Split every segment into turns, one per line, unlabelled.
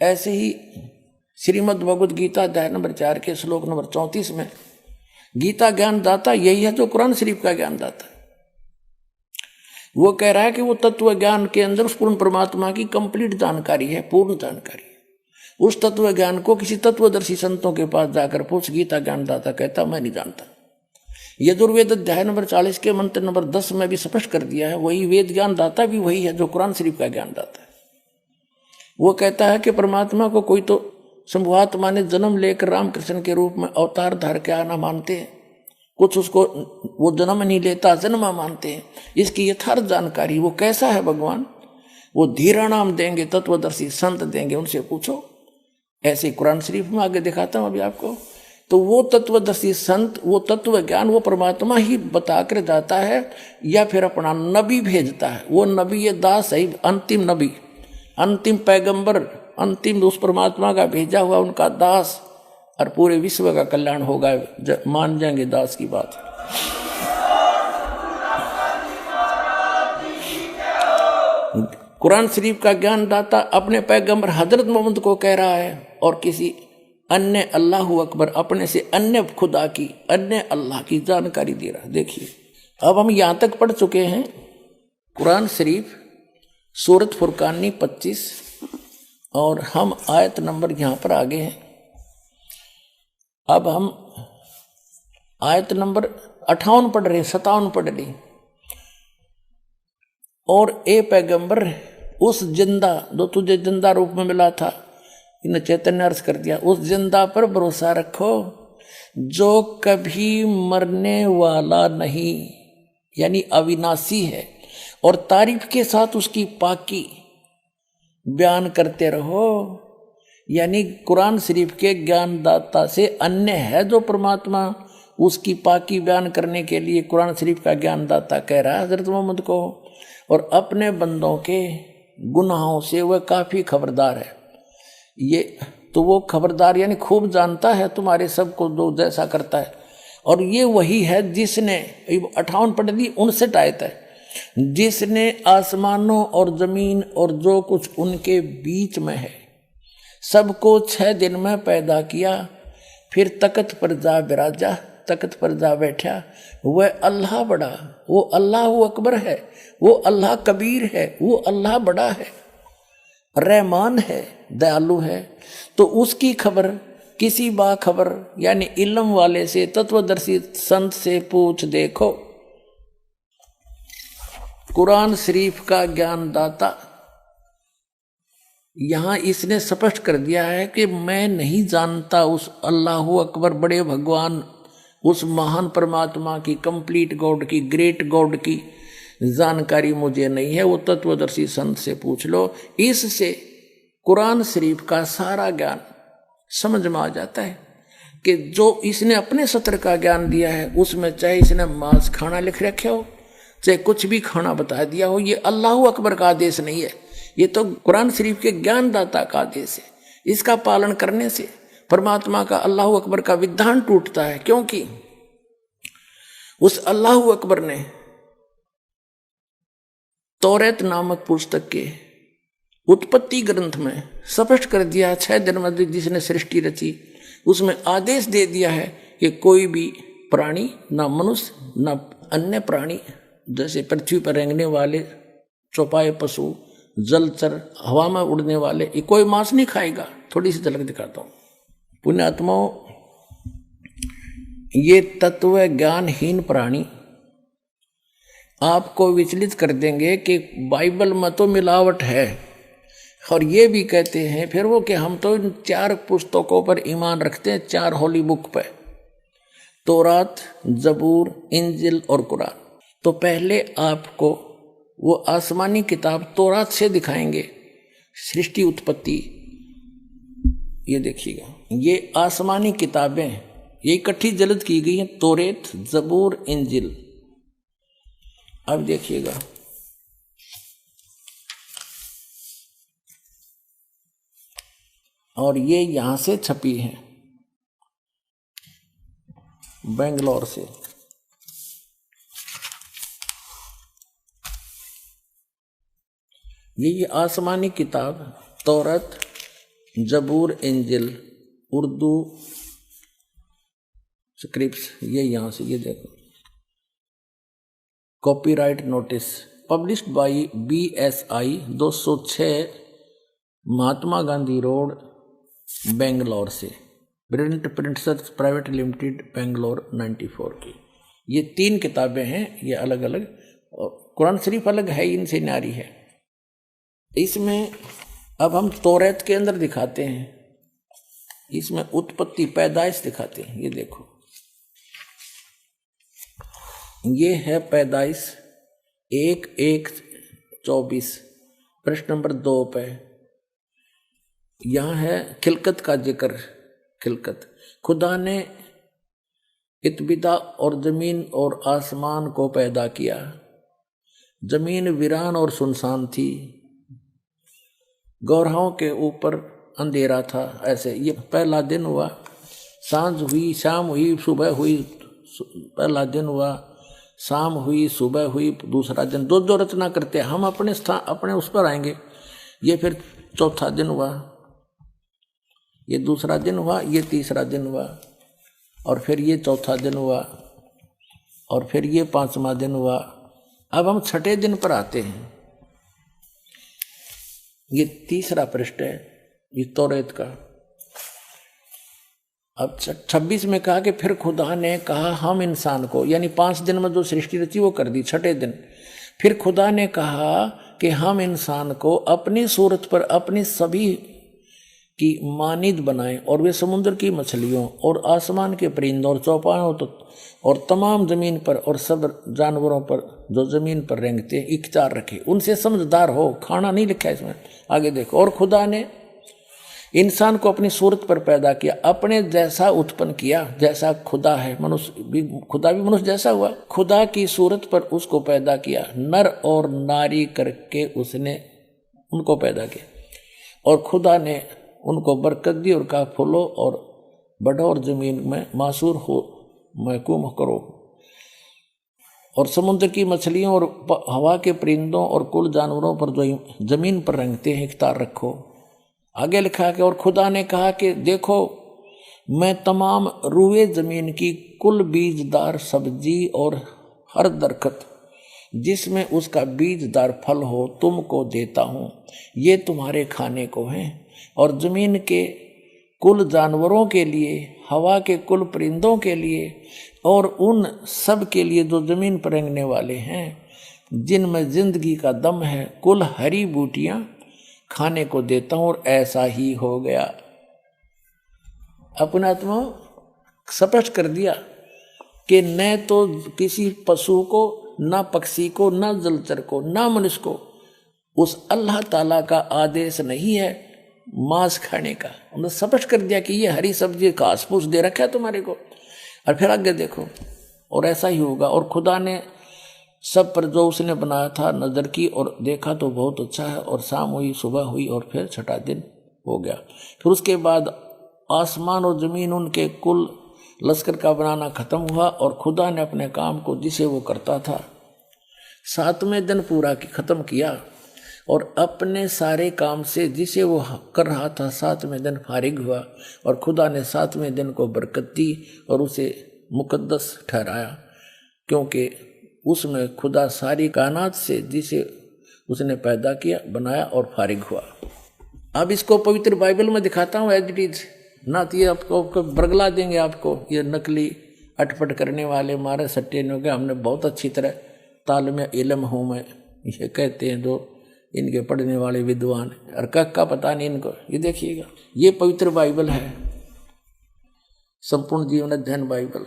ऐसे ही श्रीमद् भगवद गीता अध्याय नंबर 4 के श्लोक नंबर 34 में गीता ज्ञान दाता यही है जो कुरान शरीफ का ज्ञान दाता है। वो कह रहा है कि वो तत्व ज्ञान के अंदर उस पूर्ण परमात्मा की कंप्लीट जानकारी है, पूर्ण जानकारी है। उस तत्व ज्ञान को किसी तत्वदर्शी संतों के पास जाकर पूछ, गीता ज्ञान दाता कहता मैं नहीं जानता। यजुर्वेद अध्याय नंबर 40 के मंत्र नंबर 10 में भी स्पष्ट कर दिया है, वही वेद ज्ञान दाता भी वही है जो कुरान शरीफ का ज्ञान दाता है। वो कहता है कि परमात्मा को कोई तो शंभुआत्मा ने जन्म लेकर रामकृष्ण के रूप में अवतार धार के आना मानते हैं, कुछ उसको वो जन्म नहीं लेता जन्मा मानते हैं। इसकी यथार्थ जानकारी वो कैसा है भगवान, वो धीरा नाम देंगे, तत्वदर्शी संत देंगे, उनसे पूछो। ऐसे कुरान शरीफ में आगे दिखाता हूं अभी आपको। तो वो तत्वदर्शी संत, वो तत्व ज्ञान वो परमात्मा ही बता कर जाता है या फिर अपना नबी भेजता है। वो नबी ये दास है, अंतिम नबी, अंतिम पैगंबर, अंतिम उस परमात्मा का भेजा हुआ उनका दास, और पूरे विश्व का कल्याण होगा, मान जाएंगे दास की बात। कुरान शरीफ का ज्ञान दाता अपने पैगंबर हजरत मोहम्मद को कह रहा है और किसी अन्य अल्लाह अकबर अपने से अन्य खुदा की, अन्य अल्लाह की जानकारी दे रहा है। देखिए अब हम यहां तक पढ़ चुके हैं कुरान शरीफ सूरत फुरकानी 25 और हम आयत नंबर यहां पर आगे हैं। अब हम आयत नंबर 58 पढ़ रहे हैं, 57 पढ़ ली। और ए पैगंबर उस जिंदा जो तुझे जिंदा रूप में मिला था, इन चैतन्य अर्थ कर दिया, उस जिंदा पर भरोसा रखो जो कभी मरने वाला नहीं, यानी अविनाशी है, और तारीफ के साथ उसकी पाकी बयान करते रहो। यानी कुरान शरीफ के ज्ञानदाता से अन्य है जो परमात्मा, उसकी पाकी बयान करने के लिए कुरान शरीफ का ज्ञानदाता कह रहा है हजरत मोहम्मद को। और अपने बंदों के गुनाहों से वह काफी खबरदार है। ये तो वो खबरदार यानी खूब जानता है तुम्हारे सबको जो जैसा करता है। और ये वही है जिसने 58 पढ़ दी, 59 आयत है, जिसने आसमानों और जमीन और जो कुछ उनके बीच में है सबको 6 दिन में पैदा किया, फिर तख्त पर जा बिराजा, तख्त पर जा बैठा। वह अल्लाह बड़ा, वो अल्लाह अकबर है, वो अल्लाह कबीर है, वो अल्लाह बड़ा है, रहमान है, दयालु है। तो उसकी खबर किसी बाखबर यानी इल्म वाले से, तत्वदर्शी संत से पूछ देखो। कुरान शरीफ का ज्ञानदाता यहां इसने स्पष्ट कर दिया है कि मैं नहीं जानता उस अल्लाह अकबर बड़े भगवान, उस महान परमात्मा की, कंप्लीट गॉड की, ग्रेट गॉड की जानकारी मुझे नहीं है। वो तत्वदर्शी संत से पूछ लो। इससे कुरान शरीफ का सारा ज्ञान समझ में आ जाता है कि जो इसने अपने सत्र का ज्ञान दिया है उसमें चाहे इसने मांस खाना लिख रखे हो, चाहे कुछ भी खाना बता दिया हो, ये अल्लाह अकबर का आदेश नहीं है, ये तो कुरान शरीफ के ज्ञानदाता का आदेश है। इसका पालन करने से परमात्मा का, अल्लाह अकबर का विधान टूटता है, क्योंकि उस अल्लाह अकबर ने तौरेत नामक पुस्तक के उत्पत्ति ग्रंथ में स्पष्ट कर दिया, 6 दिन में जिसने सृष्टि रची उसमें आदेश दे दिया है कि कोई भी प्राणी, ना मनुष्य ना अन्य प्राणी, जैसे पृथ्वी पर रेंगने वाले चौपाए पशु, जलचर, हवा में उड़ने वाले, ये कोई मांस नहीं खाएगा। थोड़ी सी झलक दिखाता हूं। पुण्यात्माओं, ये तत्व ज्ञानहीन प्राणी आपको विचलित कर देंगे कि बाइबल में तो मिलावट है, और ये भी कहते हैं फिर वो कि हम तो इन 4 पुस्तकों पर ईमान रखते हैं, 4 होली बुक पे, तौरात, जबूर, इंजिल और कुरान। तो पहले आपको वो आसमानी किताब तौरात से दिखाएंगे सृष्टि उत्पत्ति। ये देखिएगा, ये आसमानी किताबें ये इकट्ठी जल्द की गई हैं, तौरेत, जबूर, इंजिल। अब देखिएगा, और ये यहां से छपी है बेंगलोर से। ये आसमानी किताब तौरत, जबूर एंजल उर्दू स्क्रिप्ट्स, ये यहां से ये देखो, copyright notice published by BSI 206 Mahatma Gandhi road Bangalore से, प्रिंटर्स प्राइवेट लिमिटेड बेंगलोर 94 की। ये 3 किताबें हैं, ये अलग अलग, कुरान शरीफ अलग है, इनसे न्यारी है। इसमें अब हम तौरात के अंदर दिखाते हैं, इसमें उत्पत्ति पैदाइश दिखाते हैं। ये देखो, ये है पैदाइश 1:1:24 प्रश्न नंबर 2 पे। यहां है खिलकत का जिक्र। खिलकत, खुदा ने इत्बिदा और जमीन और आसमान को पैदा किया। जमीन वीरान और सुनसान थी, गौरवों के ऊपर अंधेरा था। ऐसे ये पहला दिन हुआ, सांझ हुई, शाम हुई, सुबह हुई। पहला दिन हुआ, शाम हुई, सुबह हुई, दूसरा दिन। दो रचना करते हैं हम, अपने स्थान अपने उस पर आएंगे। ये फिर चौथा दिन हुआ, ये दूसरा दिन हुआ, ये तीसरा दिन हुआ, और फिर ये चौथा दिन हुआ, और फिर ये 5वां दिन हुआ। अब हम 6ठे दिन पर आते हैं। ये तीसरा पृष्ठ है ये तौरात का। अब 26 में कहा कि फिर खुदा ने कहा हम इंसान को, यानी 5 दिन में जो सृष्टि रची वो कर दी। 6ठे दिन फिर खुदा ने कहा कि हम इंसान को अपनी सूरत पर अपनी सभी की मानिद बनाएं, और वे समुद्र की मछलियों और आसमान के परिंदों और चौपायों और तमाम जमीन पर और सब जानवरों पर जो जमीन पर रेंगते हैं इख्तियार रखे। उनसे समझदार हो। खाना नहीं लिखा है इसमें, आगे देखो। और खुदा ने इंसान को अपनी सूरत पर पैदा किया, अपने जैसा उत्पन्न किया, जैसा खुदा है। मनुष्य भी, खुदा भी मनुष्य जैसा हुआ। खुदा की सूरत पर उसको पैदा किया, नर और नारी करके उसने उनको पैदा किया। और खुदा ने उनको बरकत दी और कहा फूलो और बढ़ो और जमीन में मासूर हो, महकूम करो, और समुद्र की मछलियों और हवा के परिंदों और कुल जानवरों पर जो जमीन पर रेंगते हैं इख्तियार रखो। आगे लिखा कि और खुदा ने कहा कि देखो मैं तमाम रुए जमीन की कुल बीजदार सब्जी और हर दरख्त जिसमें उसका बीजदार फल हो तुमको देता हूँ, ये तुम्हारे खाने को हैं। और जमीन के कुल जानवरों के लिए, हवा के कुल परिंदों के लिए, और उन सब के लिए जो जमीन पर रेंगने वाले हैं, जिनमें जिंदगी का दम है, कुल हरी बूटियां खाने को देता हूं। और ऐसा ही हो गया। अपना आत्मा स्पष्ट कर दिया कि न तो किसी पशु को, ना पक्षी को, ना जलचर को, ना मनुष्य को उस अल्लाह ताला का आदेश नहीं है मांस खाने का। उन्होंने स्पष्ट कर दिया कि ये हरी सब्जी घास फूस दे रखा है तुम्हारे को। और फिर आगे देखो, और ऐसा ही होगा। और खुदा ने सब पर जो उसने बनाया था नजर की और देखा तो बहुत अच्छा है। और शाम हुई, सुबह हुई, और फिर 6ठा दिन हो गया। फिर उसके बाद आसमान और जमीन उनके कुल लश्कर का बनाना खत्म हुआ। और खुदा ने अपने काम को जिसे वो करता था 7वें दिन पूरा खत्म किया, और अपने सारे काम से जिसे वो कर रहा था 7वें दिन फारिग हुआ। और खुदा ने 7वें दिन को बरकत दी और उसे मुकद्दस ठहराया, क्योंकि उसमें खुदा सारी कायनात से जिसे उसने पैदा किया, बनाया और फारिग हुआ। अब इसको पवित्र बाइबल में दिखाता हूँ एज इट इज, ना तो ये आपको बरगला देंगे आपको, ये नकली अटपट करने वाले मारे सट्टे ने हो गए। हमने बहुत अच्छी तरह तालमे इल्म हूँ मैं, ये कहते हैं जो इनके पढ़ने वाले विद्वान, और का पता नहीं इनको। ये देखिएगा, ये पवित्र बाइबल है, संपूर्ण जीवन अध्ययन बाइबल।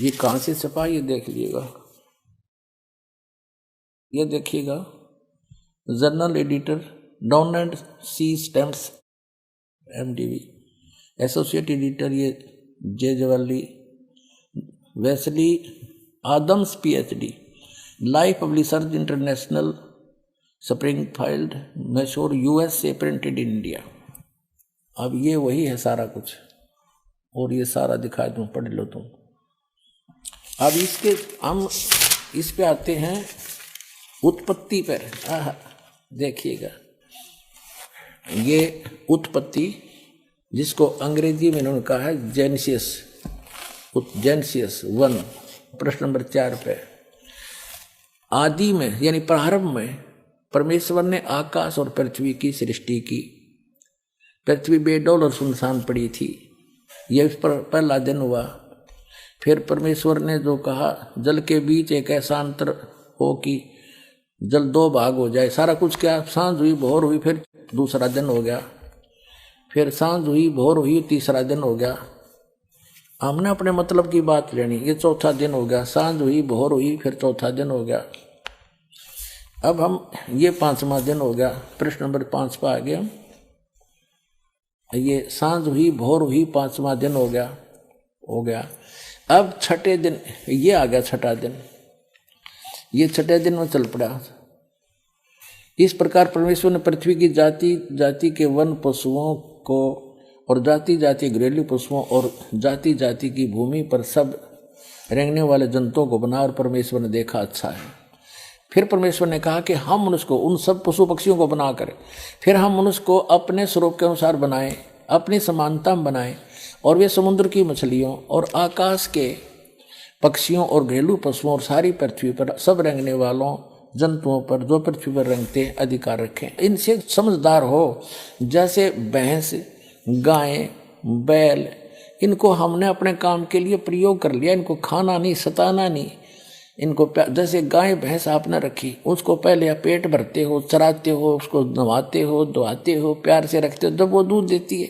ये कहां से छपा ये देख लीजिएगा। ये देखिएगा, journal editor Down and C Stamps MDV, associate editor ये J Jawali, Wesley Adams PhD, life publishers international, Springfield, Missouri USA, printed in India. अब ये वही है सारा कुछ, और ये सारा दिखा दूं, पढ़ लो तुम। अब इसके हम इस पे आते हैं उत्पत्ति पर। देखिएगा, ये उत्पत्ति, जिसको अंग्रेजी में इन्होंने कहा है जेनेसिस, जेनेसिस 1 प्रश्न नंबर 4 पे। आदि में यानी प्रारंभ में परमेश्वर ने आकाश और पृथ्वी की सृष्टि की। पृथ्वी बेडौल और सुनसान पड़ी थी, यह इस पर पहला दिन हुआ। फिर परमेश्वर ने जो कहा, जल के बीच एक ऐसा अंतर हो कि जल 2 भाग हो जाए। सारा कुछ क्या, सांझ हुई, भोर हुई, फिर दूसरा दिन हो गया। फिर सांझ हुई, भोर हुई, तीसरा दिन हो गया। हमने अपने मतलब की बात लेनी, ये चौथा दिन हो गया। सांझ हुई, भोर हुई, फिर चौथा दिन हो गया। अब हम ये 5वां दिन हो गया। प्रश्न नंबर 5 पर आ गए हम। ये सांझ हुई, भोर हुई, 5वां दिन हो गया। अब छठे दिन ये आ गया, छठा दिन। ये छठे दिन में चल पड़ा। इस प्रकार परमेश्वर ने पृथ्वी की जाति जाति के वन पशुओं को और जाति जाति घरेलू पशुओं और जाति जाति की भूमि पर सब रेंगने वाले जंतुओं को बना, और परमेश्वर ने देखा अच्छा है। फिर परमेश्वर ने कहा कि हम मनुष्य को, उन सब पशु पक्षियों को बना कर, फिर हम मनुष्य को अपने स्वरूप के अनुसार बनाएं, अपनी समानता में बनाएं, और वे समुद्र की मछलियों और आकाश के पक्षियों और घरेलू पशुओं और सारी पृथ्वी पर सब रेंगने वालों जंतुओं पर जो पृथ्वी पर रेंगते अधिकार रखें। इनसे समझदार हो, जैसे भैंस, गाय, बैल, इनको हमने अपने काम के लिए प्रयोग कर लिया। इनको खाना नहीं, सताना नहीं। इनको जैसे गाय भैंस आपने रखी, उसको पहले आप पेट भरते हो, चराते हो, उसको नहवाते हो, धोआते हो, प्यार से रखते हो, जब वो दूध देती है।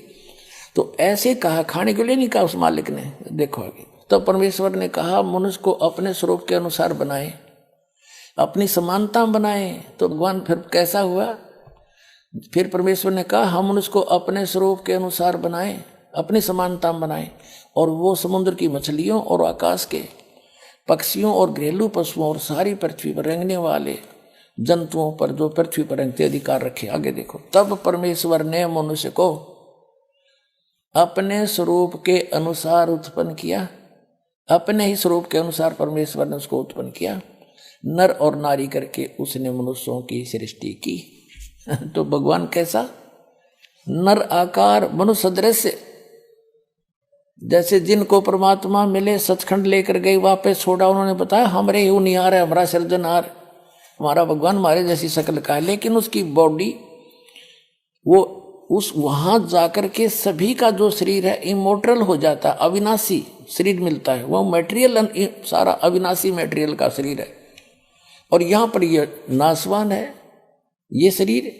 तो ऐसे कहा, खाने के लिए नहीं कहा उस मालिक ने। देखो आगे, तो परमेश्वर ने कहा मनुष्य को अपने स्वरूप के अनुसार बनाए, अपनी समानता बनाए। तो भगवान फिर कैसा हुआ? फिर परमेश्वर ने कहा हम मनुष्य को अपने स्वरूप के अनुसार बनाए, अपनी समानता बनाए, और वो समुद्र की मछलियों और आकाश के पक्षियों और घरेलू पशुओं और सारी पृथ्वी पर रेंगने वाले जंतुओं पर जो पृथ्वी पर रेंगते अधिकार रखे। आगे देखो, तब परमेश्वर ने मनुष्य को अपने स्वरूप के अनुसार उत्पन्न किया। अपने ही स्वरूप के अनुसार परमेश्वर ने उसको उत्पन्न किया, नर और नारी करके उसने मनुष्यों की सृष्टि की। तो भगवान कैसा? नर आकार, मनुष्य सदृश। जैसे जिनको परमात्मा मिले, सचखंड लेकर गए, वापस छोड़ा, उन्होंने बताया हमरे ही निहार है, हमारा सृजनहार, हमारा भगवान हमारे जैसी शक्ल का है। लेकिन उसकी बॉडी, वो उस वहां जाकर के सभी का जो शरीर है इमोर्टल हो जाता है, अविनाशी शरीर मिलता है। वो मटेरियल सारा अविनाशी मटेरियल का शरीर है, और यहाँ पर ये नाशवान है ये शरीर।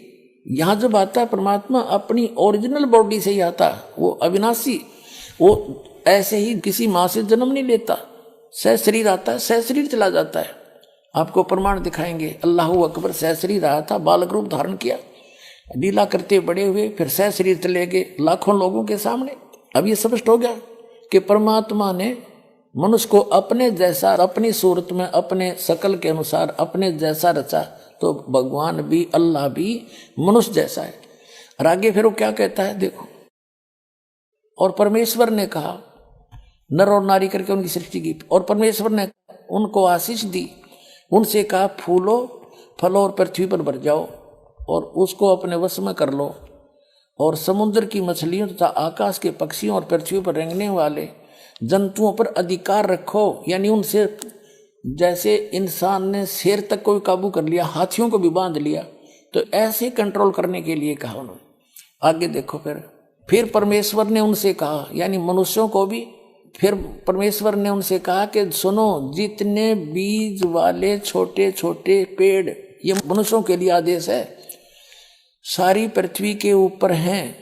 यहाँ जब आता है परमात्मा अपनी ओरिजिनल बॉडी से ही आता है, वो अविनाशी। वो ऐसे ही किसी माँ से जन्म नहीं लेता, सह शरीर आता है, सह शरीर चला जाता है। आपको प्रमाण दिखाएंगे। अल्लाह अकबर सह शरीर आया था, बालक रूप धारण किया, लीला करते बड़े हुए, फिर सह शरीर चले गए लाखों लोगों के सामने। अब ये स्पष्ट हो गया कि परमात्मा ने मनुष्य को अपने जैसा, अपनी सूरत में, अपने शकल के अनुसार अपने जैसा रचा। तो भगवान भी, अल्लाह भी मनुष्य जैसा है। और आगे फिर वो क्या कहता है देखो, और परमेश्वर ने कहा नर और नारी करके उनकी सृष्टि की, और परमेश्वर ने उनको आशीष दी, उनसे कहा फूलो फलो और पृथ्वी पर भर जाओ और उसको अपने वश में कर लो, और समुद्र की मछलियों तथा आकाश के पक्षियों और पृथ्वी पर रेंगने वाले जंतुओं पर अधिकार रखो। यानी उनसे, जैसे इंसान ने शेर तक को भी काबू कर लिया, हाथियों को भी बांध लिया, तो ऐसे कंट्रोल करने के लिए कहा उन्होंने। आगे देखो, फिर परमेश्वर ने उनसे कहा, यानी मनुष्यों को भी, फिर परमेश्वर ने उनसे कहा कि सुनो, जितने बीज वाले छोटे छोटे पेड़, ये मनुष्यों के लिए आदेश है, सारी पृथ्वी के ऊपर हैं,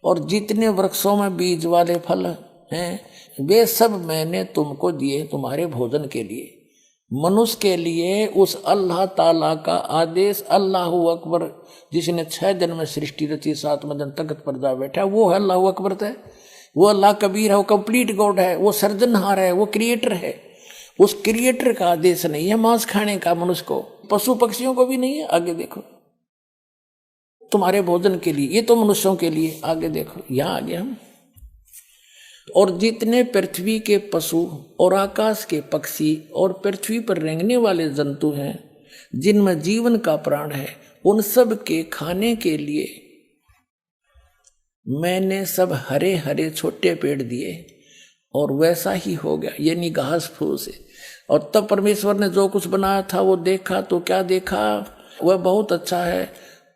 और जितने वृक्षों में बीज वाले फल हैं वे सब मैंने तुमको दिए तुम्हारे भोजन के लिए। मनुष्य के लिए उस अल्लाह ताला का आदेश, अल्लाह अकबर, जिसने 6 दिन में सृष्टि रची, 7वें दिन तख्त पर जा बैठा, वो है अल्लाह अकबर है। वो अल्लाह कबीर है, वो कंप्लीट गॉड है, वो सर्जनहार है, वो क्रिएटर है। उस क्रिएटर का आदेश नहीं है मांस खाने का मनुष्य को, पशु पक्षियों को भी नहीं है। आगे देखो, तुम्हारे भोजन के लिए, ये तो मनुष्यों के लिए। आगे देखो, यहां आगे हम, और जितने पृथ्वी के पशु और आकाश के पक्षी और पृथ्वी पर रेंगने वाले जंतु हैं, जिनमें जीवन का प्राण है, उन सब के खाने के लिए मैंने सब हरे हरे छोटे पेड़ दिए और वैसा ही हो गया, यानी घास फूस है। और तब परमेश्वर ने जो कुछ बनाया था वो देखा तो क्या देखा, वह बहुत अच्छा है।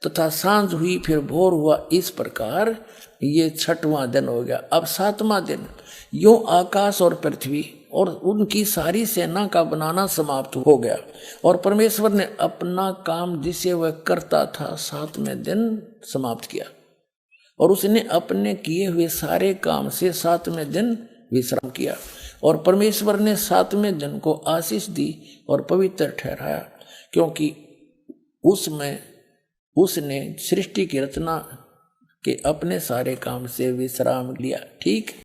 तथा सांझ हुई फिर भोर हुआ, इस प्रकार ये 6वां दिन हो गया। अब 7वां दिन। यूं आकाश और पृथ्वी और उनकी सारी सेना का बनाना समाप्त हो गया और परमेश्वर ने अपना काम जिसे वह करता था 7वें दिन समाप्त किया। और उसने अपने किए हुए सारे काम से 7वें दिन विश्राम किया। और परमेश्वर ने 7वें दिन को आशीष दी और पवित्र ठहराया, क्योंकि उसमें उसने सृष्टि की रचना के अपने सारे काम से विश्राम लिया। ठीक।